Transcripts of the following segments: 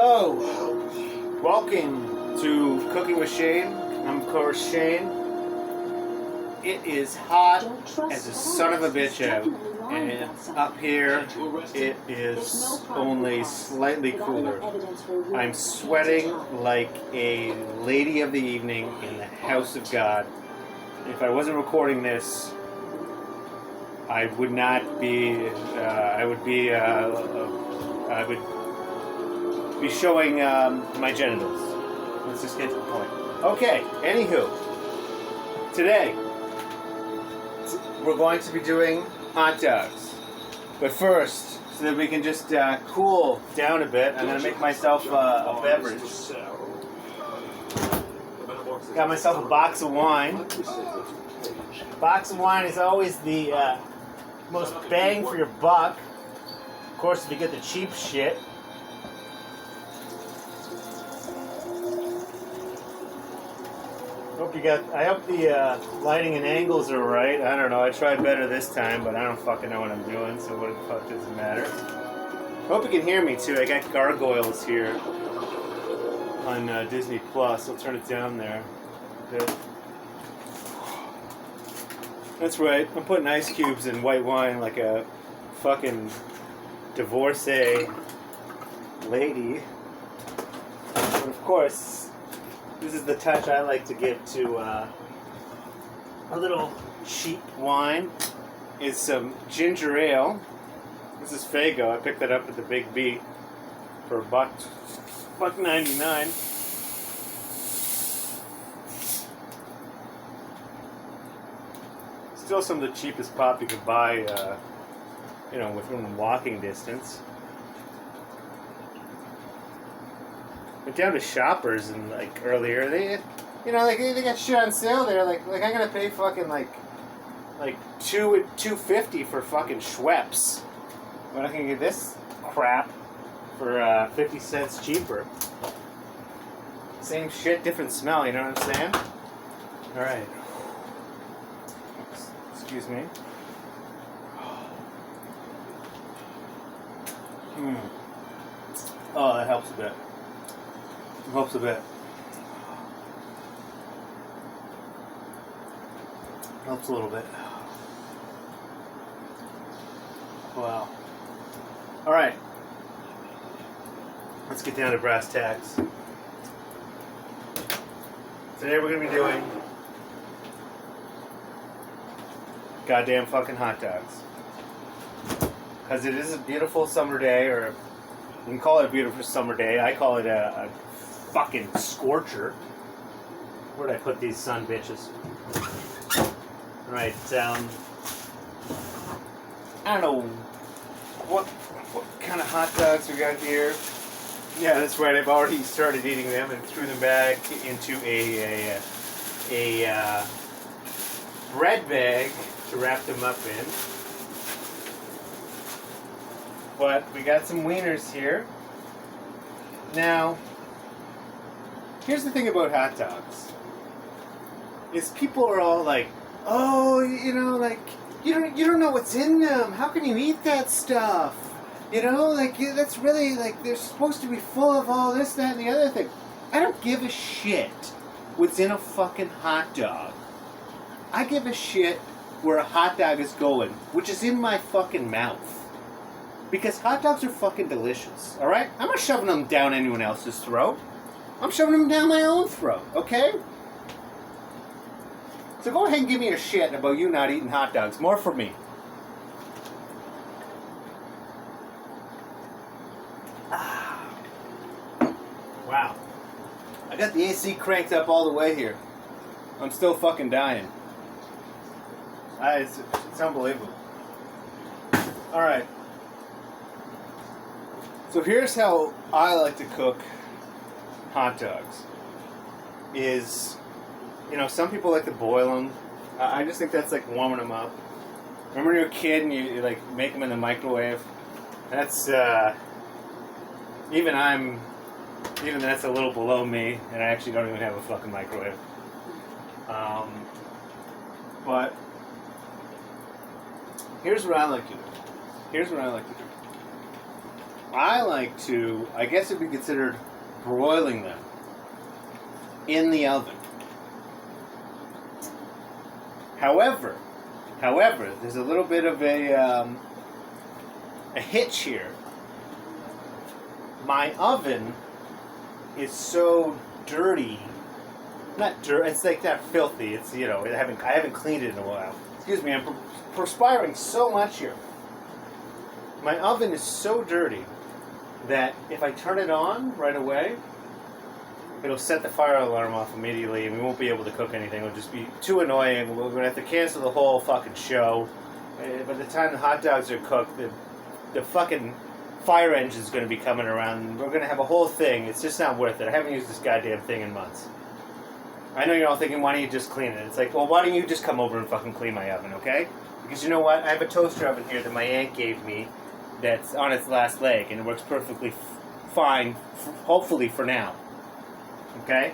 Hello, welcome to Cooking with Shane. I'm of course Shane. It is hot as a son of a bitch out, and up here it is only slightly cooler. I'm sweating like a lady of the evening in the house of God. If I wasn't recording this, I would not be. I would be showing my genitals. Let's just get to the point. Okay. Anywho, today we're going to be doing hot dogs. But first, so that we can just cool down a bit, I'm gonna make myself a beverage. Got myself a box of wine. A box of wine is always the most bang for your buck. Of course, if you get the cheap shit. I hope the lighting and angles are right. I don't know. I tried better this time, but I don't fucking know what I'm doing, so what the fuck does it matter? Hope you can hear me too. I got gargoyles here on Disney Plus. I'll turn it down there a bit. That's right. I'm putting ice cubes in white wine like a fucking divorcee lady. But of course, this is the touch I like to give to a little cheap wine. Is some ginger ale. This is Fago. I picked that up at the Big B for $1.99. Still some of the cheapest pop you could buy, within walking distance. Went down to Shoppers and earlier, they got shit on sale there. Like I'm gonna pay fucking like $2.50 for fucking Schweppes, but I can get this crap for 50 cents cheaper. Same shit, different smell. You know what I'm saying? All right. Excuse me. Oh, that helps a bit. Helps a bit. Helps a little bit. Wow. Alright. Let's get down to brass tacks. Today we're going to be doing goddamn fucking hot dogs. Because it is a beautiful summer day, or you can call it a beautiful summer day. I call it a fucking scorcher. Where'd I put these son bitches? Alright, I don't know what kind of hot dogs we got here. Yeah, that's right, I've already started eating them and threw them back into a bread bag to wrap them up in. But we got some wieners here. Now, here's the thing about hot dogs. Is people are all like, oh, you don't know what's in them. How can you eat that stuff? That's really, they're supposed to be full of all this, that, and the other thing. I don't give a shit what's in a fucking hot dog. I give a shit where a hot dog is going, which is in my fucking mouth. Because hot dogs are fucking delicious, alright? I'm not shoving them down anyone else's throat. I'm shoving them down my own throat, okay? So go ahead and give me a shit about you not eating hot dogs. More for me. Wow. I got the AC cranked up all the way here. I'm still fucking dying. It's unbelievable. Alright. So here's how I like to cook hot dogs. Some people like to boil them. I just think that's like warming them up. Remember when you were a kid and you make them in the microwave? That's even that's a little below me, and I actually don't even have a fucking microwave. But here's what I like to do. I like to, I guess it'd be considered broiling them in the oven. However, there's a little bit of a hitch here. My oven is so dirty. Not dirty. It's like not filthy. It's I haven't cleaned it in a while. Excuse me. I'm perspiring so much here. My oven is so dirty that if I turn it on right away, it'll set the fire alarm off immediately, and we won't be able to cook anything. It'll just be too annoying. We're gonna have to cancel the whole fucking show. By the time the hot dogs are cooked, the fucking fire engine's gonna be coming around. We're gonna have a whole thing. It's just not worth it. I haven't used this goddamn thing in months. I know you're all thinking, why don't you just clean it? It's like, well, why don't you just come over and fucking clean my oven, okay? Because you know what? I have a toaster oven here that my aunt gave me that's on its last leg, and it works perfectly fine, hopefully for now. Okay?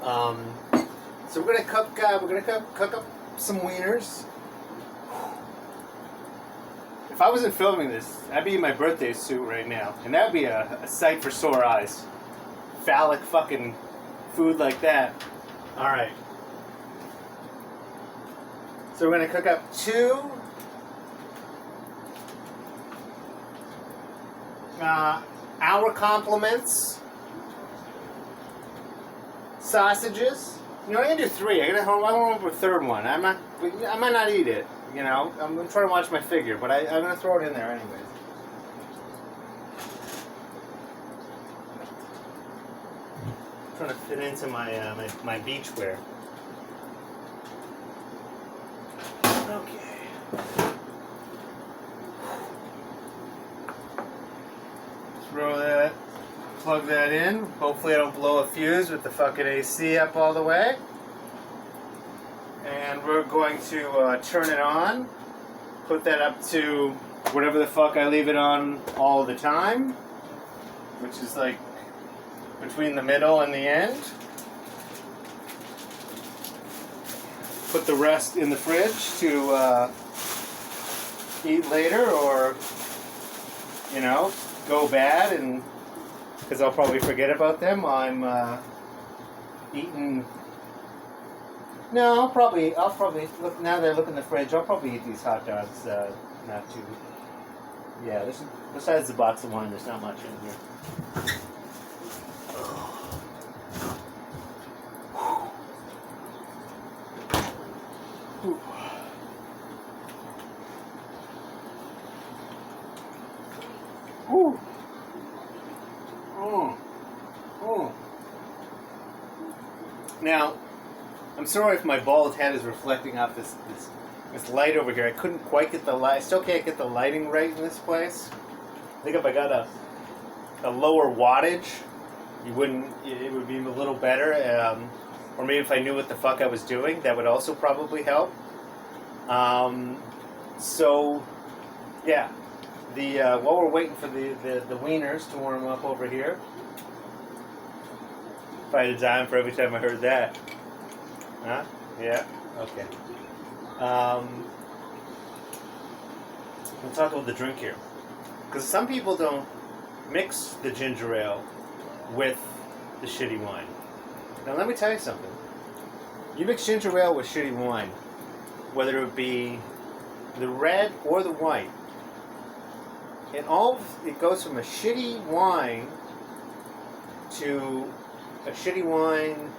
So we're gonna cook up some wieners. If I wasn't filming this, I'd be in my birthday suit right now, and that would be a sight for sore eyes. Phallic fucking food like that. Alright. So we're going to cook up 2 hour compliments sausages. I'm going to do 3. I want to a third one. I might not eat it. I'm trying to watch my figure, but I'm going to throw it in there anyways. Trying to fit into my beach wear. Okay. Throw that, plug that in. Hopefully I don't blow a fuse with the fucking AC up all the way. And we're going to turn it on. Put that up to whatever the fuck I leave it on all the time, which is like between the middle and the end. Put the rest in the fridge to eat later, or go bad, and because I'll probably forget about them while I'm eating. No, I'll probably look now that I look in the fridge. I'll probably eat these hot dogs. Not too. Yeah, besides the box of wine, there's not much in here. Ooh. Now, I'm sorry if my bald head is reflecting off this light over here. I couldn't quite get the light. I still can't get the lighting right in this place. I think if I got a lower wattage, it would be a little better. Or maybe if I knew what the fuck I was doing, that would also probably help. So, yeah. While we're waiting for the wieners to warm up over here. If I had a dime for every time I heard that. Huh? Yeah? Okay. We'll talk about the drink here. Because some people don't mix the ginger ale with the shitty wine. Now let me tell you something. You mix ginger ale with shitty wine, whether it be the red or the white, it goes from a shitty wine to a shitty wine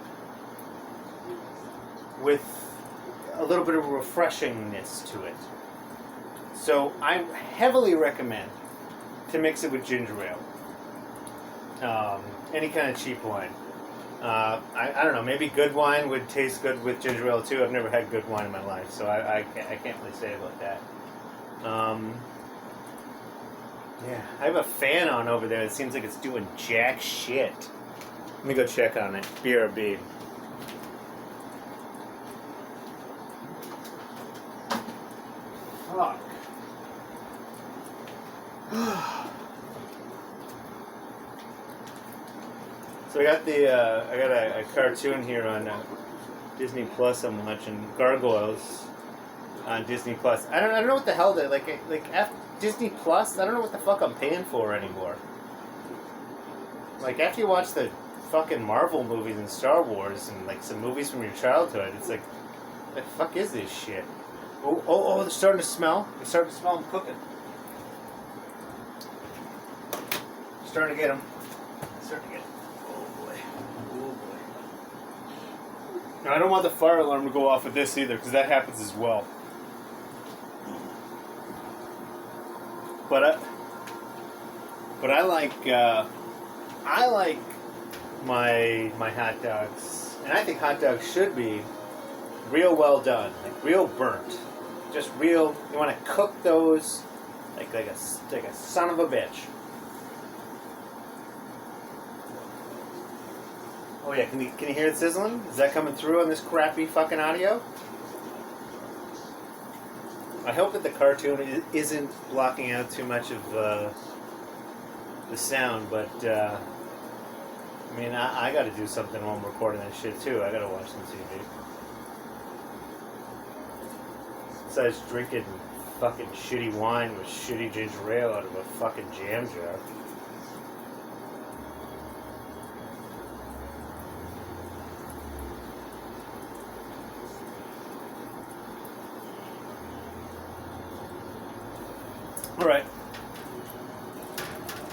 with a little bit of refreshingness to it. So I heavily recommend to mix it with ginger ale. Any kind of cheap wine. I don't know, maybe good wine would taste good with ginger ale too. I've never had good wine in my life, so I can't really say about that. Yeah, I have a fan on over there that seems like it's doing jack shit. Let me go check on it. BRB. Fuck. So I got a cartoon here on Disney Plus. I'm watching Gargoyles on Disney Plus. I don't know what the hell they like after. Disney Plus, I don't know what the fuck I'm paying for anymore. Like, after you watch the fucking Marvel movies and Star Wars and, like, some movies from your childhood, it's like, the fuck is this shit? Oh, they're starting to smell. They're starting to smell them cooking. Starting to get them. Starting to get them. Oh, boy. Oh, boy. Now, I don't want the fire alarm to go off with this either, because that happens as well. But I like my hot dogs, and I think hot dogs should be real well done, like real burnt, just real. You want to cook those like a son of a bitch. Oh yeah, can you hear it sizzling? Is that coming through on this crappy fucking audio? I hope that the cartoon isn't blocking out too much of the sound, but I mean, I got to do something while I'm recording that shit too. I got to watch some TV. Besides drinking fucking shitty wine with shitty ginger ale out of a fucking jam jar.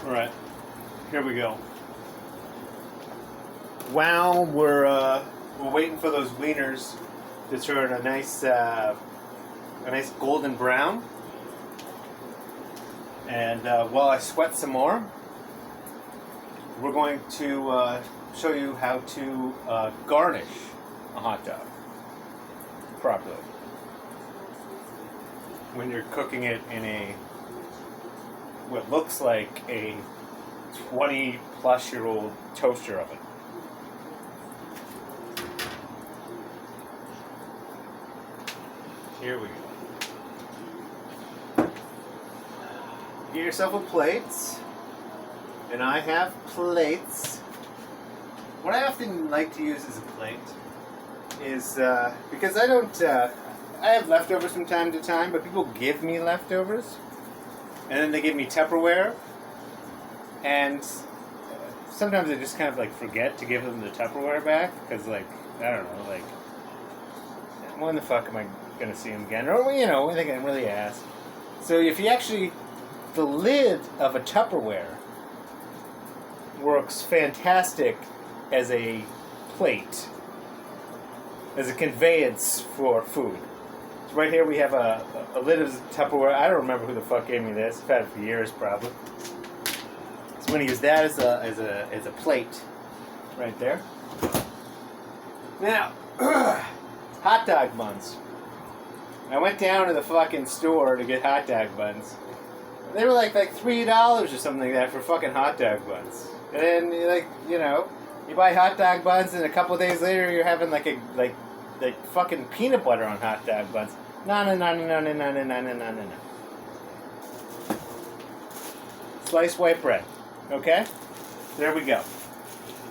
All right, here we go. While we're waiting for those wieners to turn a nice golden brown, and while I sweat some more, we're going to show you how to garnish a hot dog properly when you're cooking it in what looks like a 20-plus-year-old toaster oven. Here we go. Get yourself a plate, and I have plates. What I often like to use as a plate is because I don't. I have leftovers from time to time, but people give me leftovers. And then they give me Tupperware, and sometimes I just kind of like forget to give them the Tupperware back, because like, I don't know, like, when the fuck am I going to see them again? Or, you know, they can really ask. So if you actually, the lid of a Tupperware works fantastic as a plate, as a conveyance for food. Right here we have a lid of Tupperware. I don't remember who the fuck gave me this. I've had it for years probably. So I'm going to use that as a plate right there. Now, hot dog buns. I went down to the fucking store to get hot dog buns. They were like $3 or something like that for fucking hot dog buns. And then you buy hot dog buns, and a couple days later you're having like fucking peanut butter on hot dog buns. No. Sliced white bread. Okay? There we go.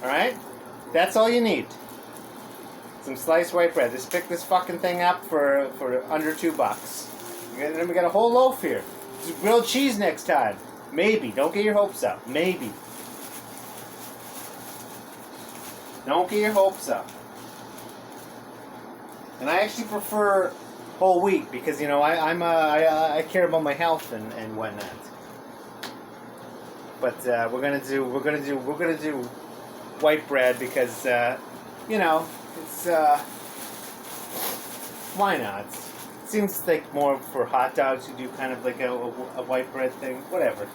Alright? That's all you need. Some sliced white bread. Just pick this fucking thing up for under $2. And then we got a whole loaf here. Just grilled cheese next time. Maybe. Don't get your hopes up. Maybe. Don't get your hopes up. And I actually prefer whole wheat because I care about my health and whatnot. But we're gonna do white bread because it's why not? It seems like more for hot dogs you do kind of like a white bread thing. Whatever.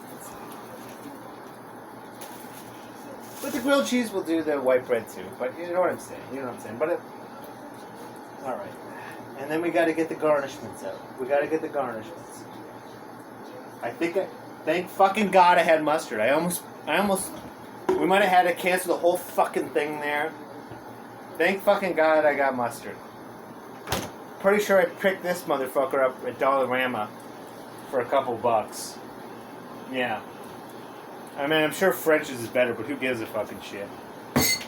But the grilled cheese will do the white bread too. But you know what I'm saying. But all right. And then we got to get the garnishments out. We got to get the garnishments. Thank fucking God I had mustard. We might have had to cancel the whole fucking thing there. Thank fucking God I got mustard. Pretty sure I picked this motherfucker up at Dollarama for a couple bucks. Yeah. I mean, I'm sure French's is better, but who gives a fucking shit? If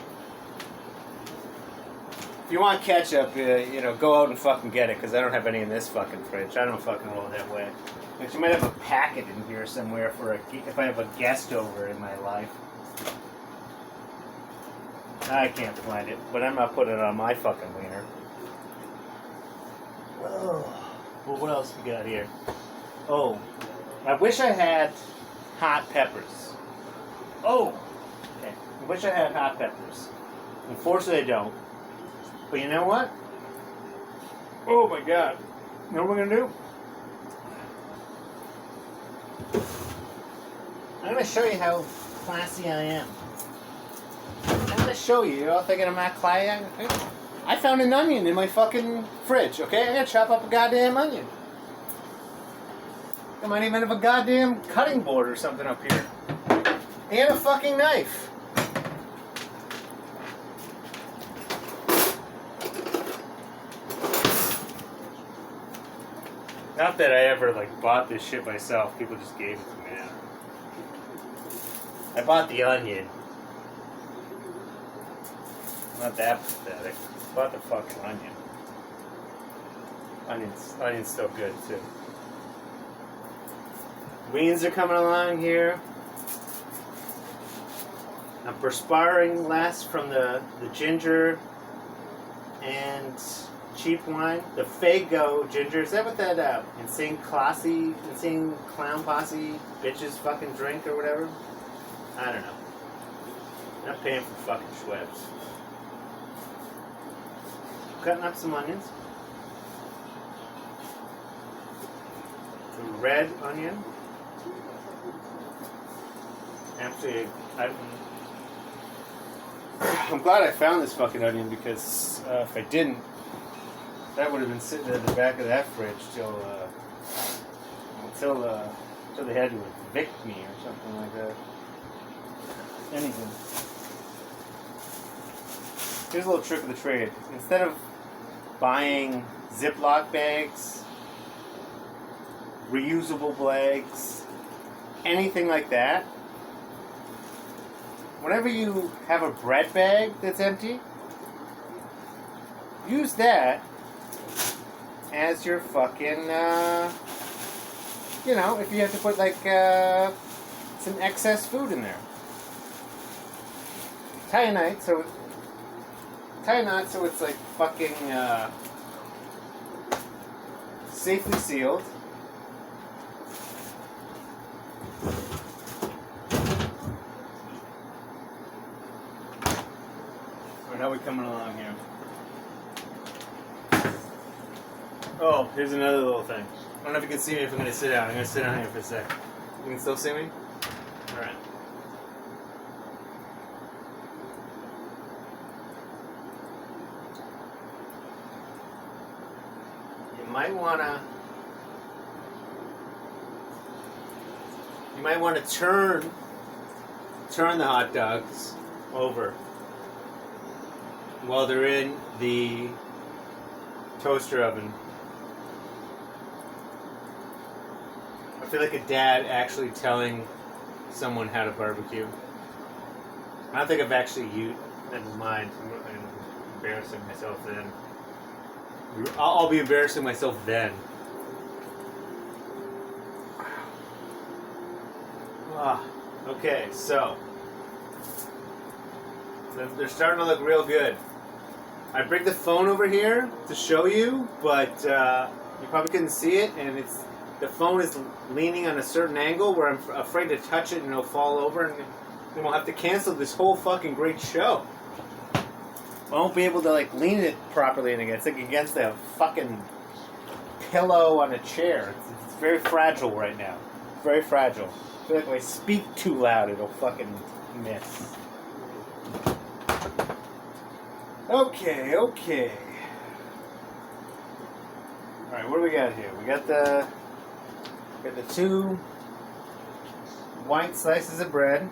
you want ketchup, go out and fucking get it, because I don't have any in this fucking fridge. I don't fucking roll that way. But you might have a packet in here somewhere for if I have a guest over in my life. I can't find it, but I'm not putting it on my fucking wiener. Oh. Well, what else we got here? Oh, I wish I had hot peppers. Oh, okay. I wish I had hot peppers. Unfortunately, I don't. But you know what? Oh my god. You know what we're gonna do? I'm gonna show you how classy I am. I'm gonna show you. You're all thinking I'm not classy. I found an onion in my fucking fridge, okay? I'm gonna chop up a goddamn onion. I might even have a goddamn cutting board or something up here. And a fucking knife. Not that I ever bought this shit myself. People just gave it to me. I bought the onion. Not that pathetic. I bought the fucking onion. Onion's still good too. Beans are coming along here. I'm perspiring less from the ginger and cheap wine. The Fago ginger. Is that what that insane clown posse bitches fucking drink or whatever? I don't know. I'm not paying for fucking Schweppes. Cutting up some onions. Some red onion. Actually, I'm glad I found this fucking onion because if I didn't, that would have been sitting in the back of that fridge till they had to evict me or something like that. Anything. Here's a little trick of the trade. Instead of buying Ziploc bags, reusable bags, anything like that, whenever you have a bread bag that's empty, use that as your fucking, if you have to put some excess food in there. Tie a knot so it's fucking safely sealed. Alright, how are we coming along here? Oh, here's another little thing. I don't know if you can see me if I'm going to sit down. I'm going to sit down here for a sec. You can still see me? Alright. You might want to turn the hot dogs over while they're in the toaster oven. I feel like a dad actually telling someone how to barbecue. I don't think I've actually used. Never mind. I'm embarrassing myself then. I'll be embarrassing myself then. Okay, so they're starting to look real good. I bring the phone over here to show you, but you probably couldn't see it, and the phone is leaning on a certain angle where I'm afraid to touch it and it'll fall over, and then we'll have to cancel this whole fucking great show. I won't be able to lean it properly and it's against the fucking pillow on a chair. It's very fragile right now. Very fragile. I feel like if I speak too loud, it'll fucking miss. Okay. Alright, what do we got here? We got the two white slices of bread.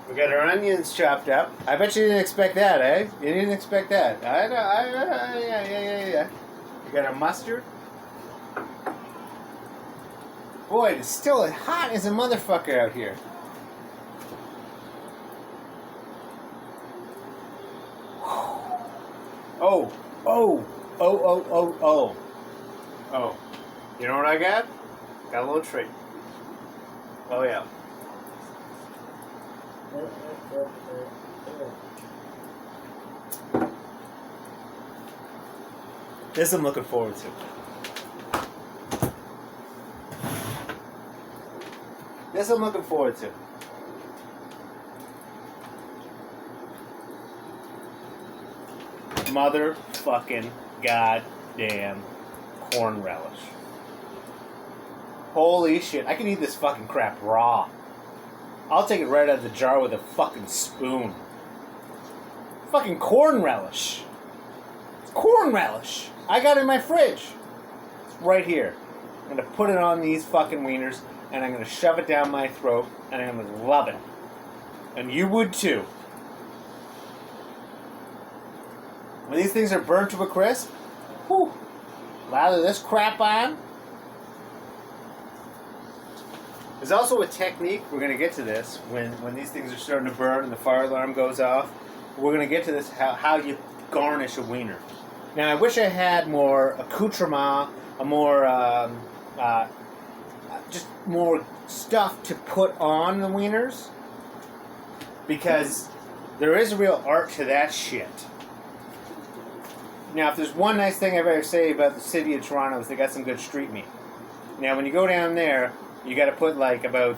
We got our onions chopped up. I bet you didn't expect that, eh? You didn't expect that. Yeah. We got our mustard. Boy, it's still hot as a motherfucker out here. Oh. You know what I got? Got a little treat. Oh yeah. This I'm looking forward to. This I'm looking forward to. Motherfucking goddamn corn relish. Holy shit, I can eat this fucking crap raw. I'll take it right out of the jar with a fucking spoon. Fucking corn relish. It's corn relish. I got it in my fridge. It's right here. I'm gonna put it on these fucking wieners and I'm gonna shove it down my throat and I'm gonna love it. And you would too. When these things are burnt to a crisp, whew, lather this crap on. There's also a technique, we're going to get to this, when these things are starting to burn and the fire alarm goes off. We're going to get to this, how you garnish a wiener. Now, I wish I had more accoutrement, just more stuff to put on the wieners, because there is a real art to that shit. Now, if there's one nice thing I've ever say about the city of Toronto is they got some good street meat. Now, when you go down there, you got to put like about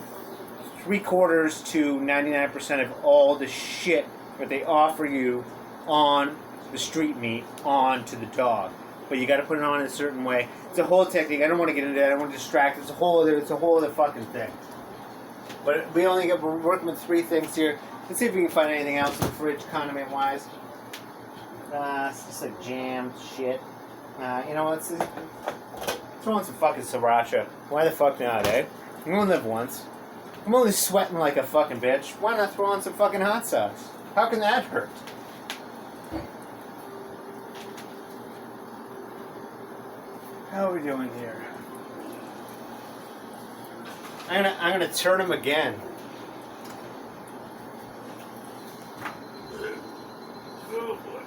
3/4 to 99% of all the shit that they offer you on the street meat onto the dog. But you got to put it on in a certain way. It's a whole technique. I don't want to get into that. I don't want to distract. It's a whole other fucking thing. But we're working with 3 things here. Let's see if we can find anything else in the fridge, condiment wise. It's just like jam shit. You know what? Throw in some fucking sriracha. Why the fuck not, eh? You only live once. I'm only sweating like a fucking bitch. Why not throw on some fucking hot sauce? How can that hurt? How are we doing here? I'm gonna turn them again. Oh boy.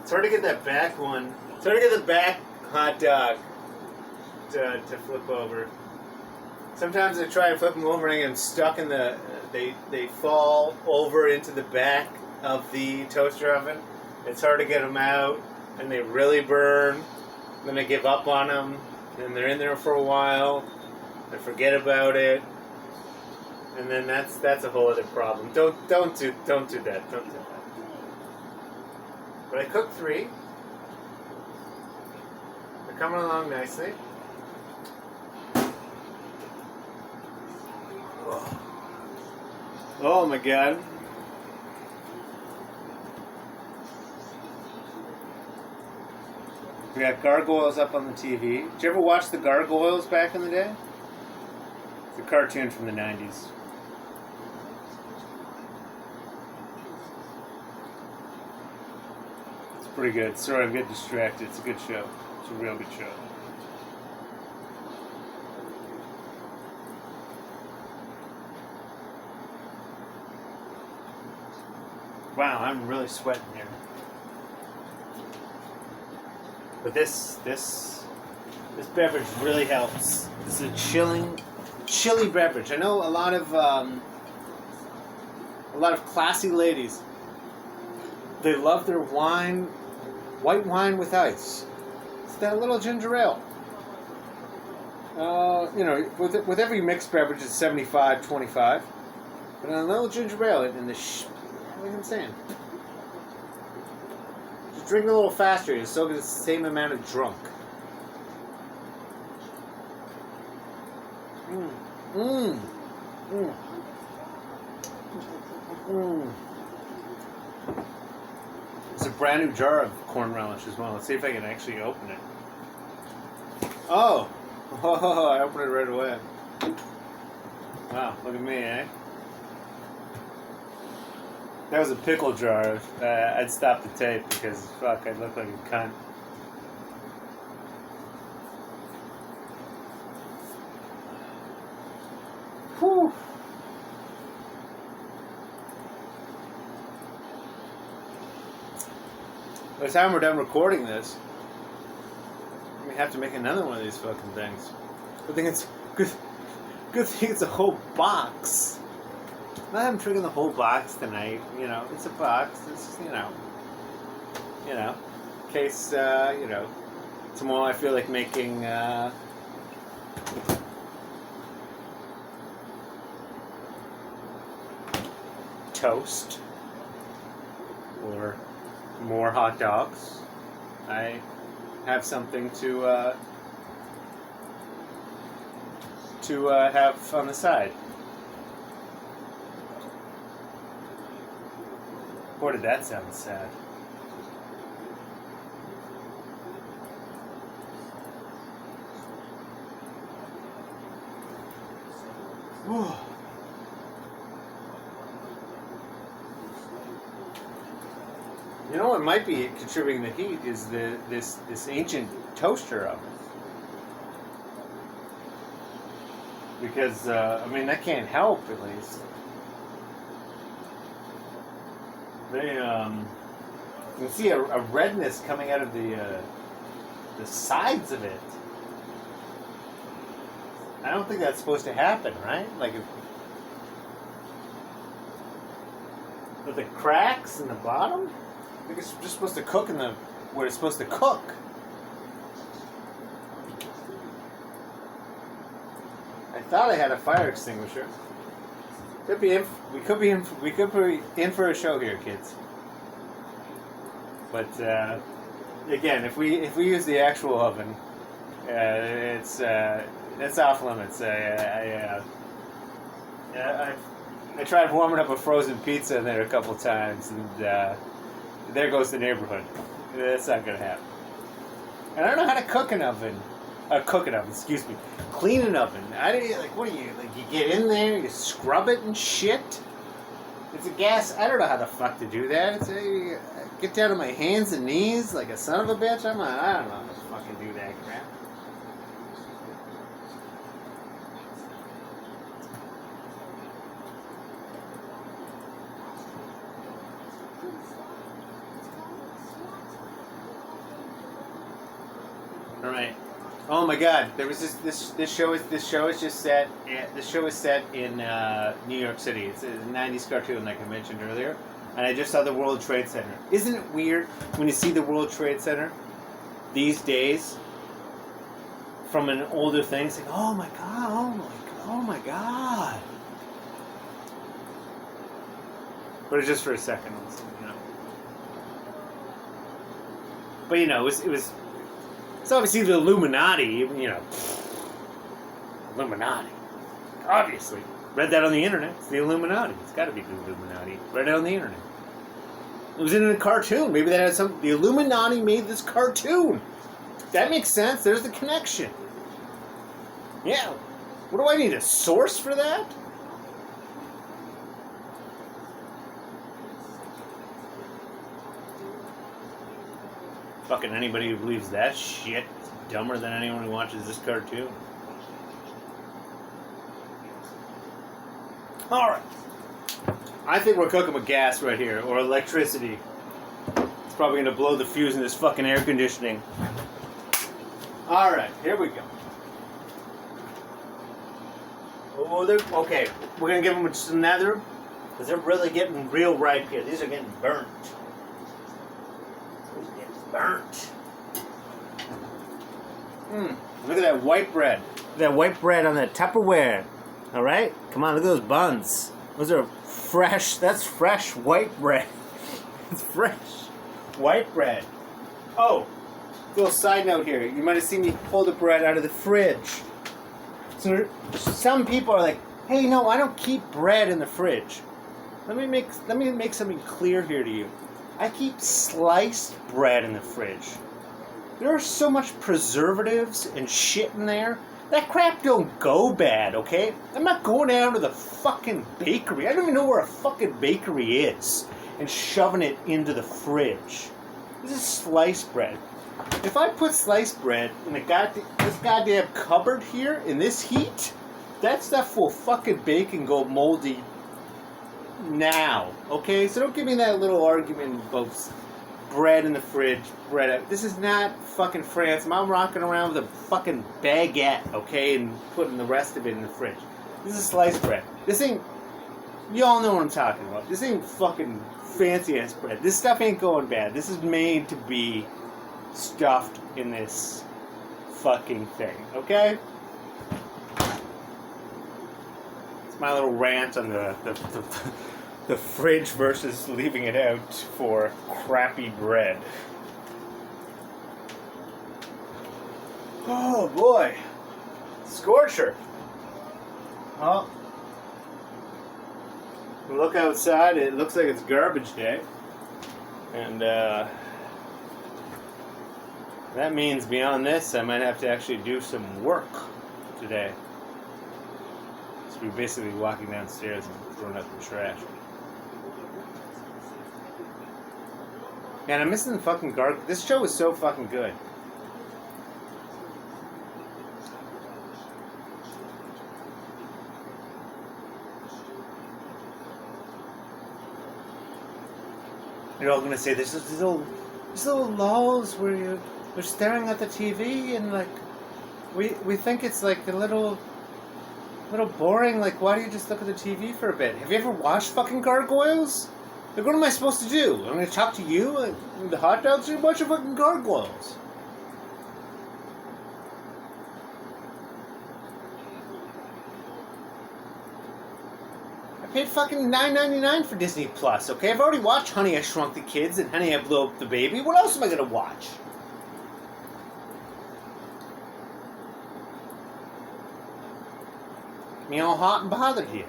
It's hard to get that back one. It's hard to get the back hot dog to flip over. Sometimes I try and flip them over and I get them stuck in the... They fall over into the back of the toaster oven. It's hard to get them out, and they really burn. Then I give up on them, and they're in there for a while. I forget about it, and then that's a whole other problem. Don't do that. Don't do that. But I cooked 3. They're coming along nicely. Oh my god. We got gargoyles up on the TV. Did you ever watch the Gargoyles back in the day? It's a cartoon from the 90s. It's pretty good. Sorry, I'm getting distracted. It's a good show. It's a real good show. Wow, I'm really sweating here. But this beverage really helps. It's a chilly beverage. I know a lot of classy ladies. They love their wine, white wine with ice. It's that little ginger ale. With every mixed beverage, it's 75-25. But a little ginger ale in the what am I saying? Just drink a little faster. You'll still get the same amount of drunk. It's a brand new jar of corn relish as well. Let's see if I can actually open it. Oh, I opened it right away. Wow, look at me, eh? That was a pickle jar. I'd stop the tape because, fuck, I'd look like a cunt. Whew. By the time we're done recording this, I'm have to make another one of these fucking things. Good thing it's good. Good thing it's a whole box. I'm not having triggering the whole box tonight. You know, it's a box. It's you know, in case you know, tomorrow I feel like making. Toast or more hot dogs. I have something to have on the side. Boy, did that sound sad. Whew. You know what might be contributing the heat is this ancient toaster oven. Because I mean that can't help at least. They you can see a redness coming out of the sides of it. I don't think that's supposed to happen, right? Like with the cracks in the bottom. I think it's just supposed to cook in where it's supposed to cook. I thought I had a fire extinguisher. We could be in for a show here, kids. But again, if we use the actual oven, it's off limits. I tried warming up a frozen pizza in there a couple times, and there goes the neighborhood. That's not gonna happen. And I don't know how to cook an oven. Excuse me. Clean an oven. What do you, like you get in there, you scrub it and shit? It's a gas, I don't know how the fuck to do that. I get down to my hands and knees like a son of a bitch. I don't know how to fucking do that crap. All right. Oh my God! There was this show is set in New York City. It's a '90s cartoon, like I mentioned earlier, and I just saw the World Trade Center. Isn't it weird when you see the World Trade Center these days from an older thing? It's like, oh my God, oh my God! But it's just for a second, you know. But you know, it was. It's obviously the Illuminati, you know. Illuminati. Obviously. Read that on the internet. It's the Illuminati. It's got to be the Illuminati. Read it on the internet. It was in a cartoon. Maybe that had some... The Illuminati made this cartoon. That makes sense. There's the connection. Yeah. What do I need? A source for that? Fucking anybody who believes that shit is dumber than anyone who watches this cartoon. Alright. I think we're cooking with gas right here, or electricity. It's probably going to blow the fuse in this fucking air conditioning. Alright, here we go. Oh, okay, we're going to give them just another, because they're really getting real ripe here. These are getting burnt. Burnt. Look at that white bread. That white bread on that Tupperware. Alright? Come on, look at those buns. Those are fresh. That's fresh white bread. It's fresh white bread. Oh, little side note here. You might have seen me pull the bread out of the fridge. So some people are like, hey, no, I don't keep bread in the fridge. Let me make something clear here to you. I keep sliced bread in the fridge. There are so much preservatives and shit in there. That crap don't go bad, okay? I'm not going down to the fucking bakery. I don't even know where a fucking bakery is. And shoving it into the fridge. This is sliced bread. If I put sliced bread in this goddamn cupboard here in this heat, that stuff will fucking bake and go moldy now, okay? So don't give me that little argument about bread in the fridge, bread out. This is not fucking France. I'm rocking around with a fucking baguette, okay, and putting the rest of it in the fridge. This is sliced bread. This ain't, y'all know what I'm talking about. This ain't fucking fancy ass bread. This stuff ain't going bad. This is made to be stuffed in this fucking thing, okay? It's my little rant on the fridge versus leaving it out for crappy bread. Oh boy, scorcher. Oh, look outside. It looks like it's garbage day, and that means beyond this, I might have to actually do some work today. So we're basically walking downstairs and throwing out the trash. Man, I'm missing the fucking garg. This show is so fucking good. You're all gonna say there's these little lulls where you're staring at the TV and like we think it's like a little boring. Like, why do you just look at the TV for a bit? Have you ever watched fucking gargoyles? Like, what am I supposed to do? I'm gonna talk to you and the hot dogs are a bunch of fucking gargoyles. I paid fucking $9.99 for Disney Plus, okay? I've already watched Honey, I Shrunk the Kids and Honey, I Blew Up the Baby. What else am I gonna watch? Me all hot and bothered here.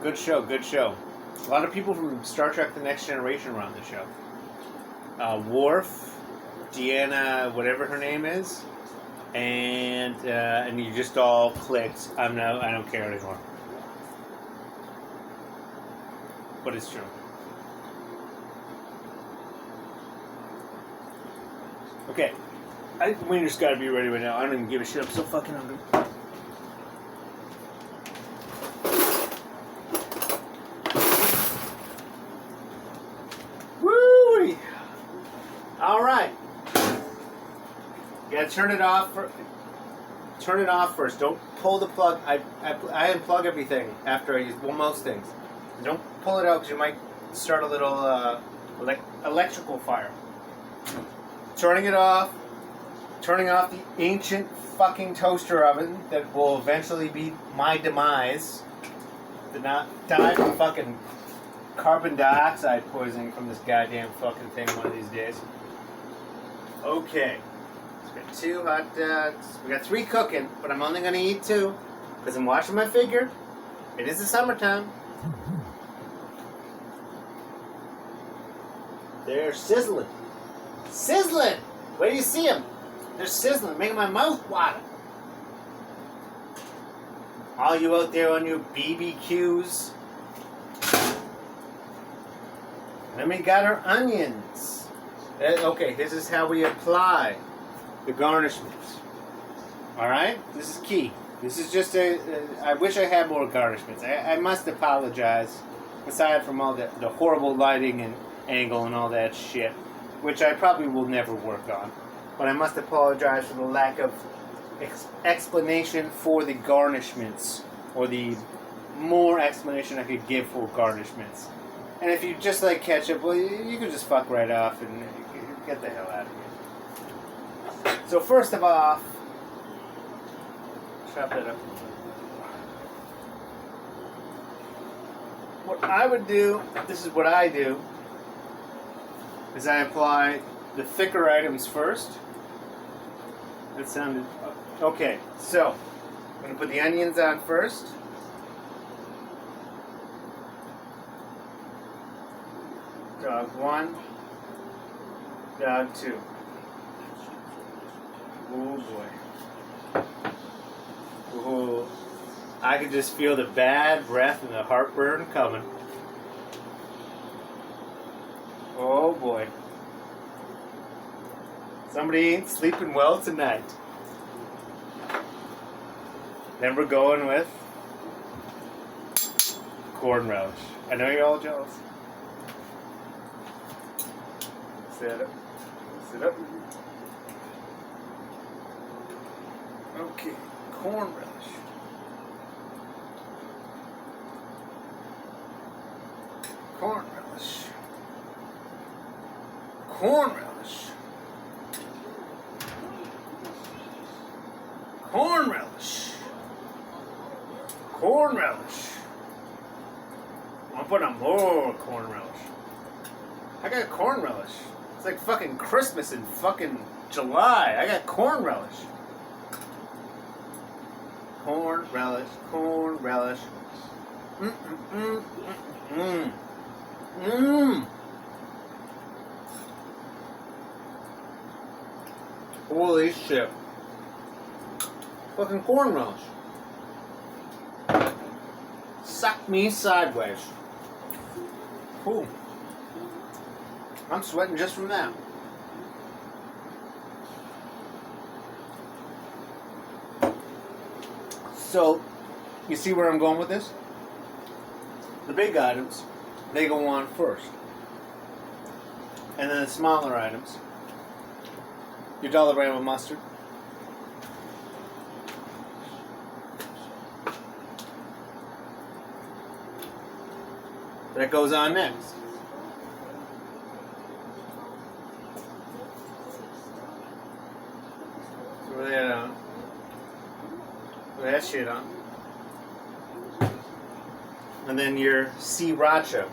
Good show, good show. A lot of people from Star Trek The Next Generation were on the show. Worf, Deanna, whatever her name is, and you just all clicked. I don't care anymore. But it's true. Okay, I think Wiener's got to be ready right now. I don't even give a shit. I'm so fucking hungry. Woo! All right. You gotta turn it off. Turn it off first. Don't pull the plug. I unplug everything after I use most things. Don't pull it out because you might start a little electrical fire. Turning it off. Turning off the ancient fucking toaster oven that will eventually be my demise. Did not die from fucking carbon dioxide poisoning from this goddamn fucking thing one of these days. Okay. So we got 2 hot dogs. We got 3 cooking, but I'm only going to eat 2 because I'm watching my figure. It is the summertime. They're sizzling. Sizzling! Where do you see them? They're sizzling, making my mouth water. All you out there on your BBQs. Then we got our onions. Okay, this is how we apply the garnishments. Alright? This is key. This is just I wish I had more garnishments. I must apologize. Aside from all the horrible lighting and angle and all that shit, which I probably will never work on. But I must apologize for the lack of explanation for the garnishments, or the more explanation I could give for garnishments. And if you just like ketchup, well, you could just fuck right off and get the hell out of here. So first of all, chop that up. What I would do, this is what I do, is I apply the thicker items first. That sounded... Okay, so I'm going to put the onions on first. Dog 1. Dog 2. Oh boy. Oh, I could just feel the bad breath and the heartburn coming. Oh boy. Somebody ain't sleeping well tonight. Then we're going with corn relish. I know you're all jealous. Sit up. Sit up. Okay, corn relish. Corn relish. Corn relish. Corn relish. Corn relish. I'm putting on more corn relish. I got corn relish. It's like fucking Christmas in fucking July. I got corn relish. Corn relish. Corn relish. Holy shit. Fucking corn relish. Suck me sideways. Ooh. I'm sweating just from that. So, you see where I'm going with this? The big items, they go on first. And then the smaller items, your Dollarama mustard, that goes on next. Throw that on. Throw that shit on. And then your sriracha.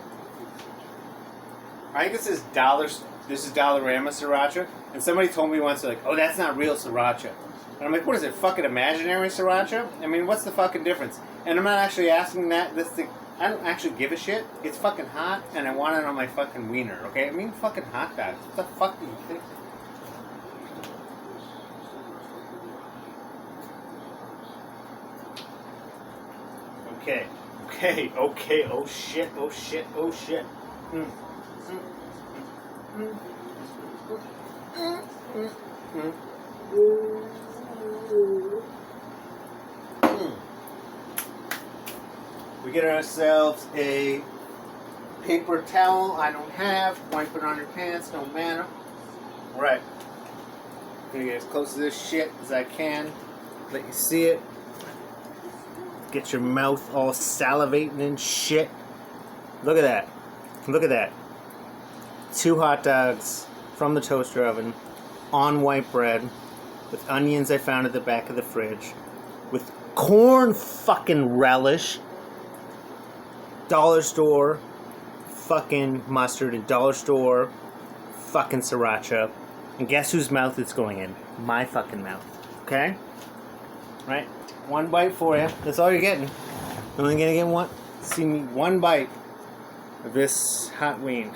I think this is Dollarama sriracha. And somebody told me once, like, oh, that's not real sriracha. And I'm like, what is it, fucking imaginary sriracha? I mean, what's the fucking difference? And I'm not actually asking that. I don't actually give a shit. It's fucking hot, and I want it on my fucking wiener, okay? I mean fucking hot dogs. What the fuck do you think? Okay, oh shit. We get ourselves a paper towel. I don't have. Wipe it on your pants, don't matter. Right. Gonna get as close to this shit as I can. Let you see it. Get your mouth all salivating and shit. Look at that. Look at that. 2 hot dogs from the toaster oven on white bread with onions I found at the back of the fridge with corn fucking relish, dollar store fucking mustard, and dollar store fucking sriracha. And guess whose mouth it's going in? My fucking mouth. Okay? Right? 1 bite for you. That's all you're getting. You're only gonna get one. See me 1 bite of this hot ween.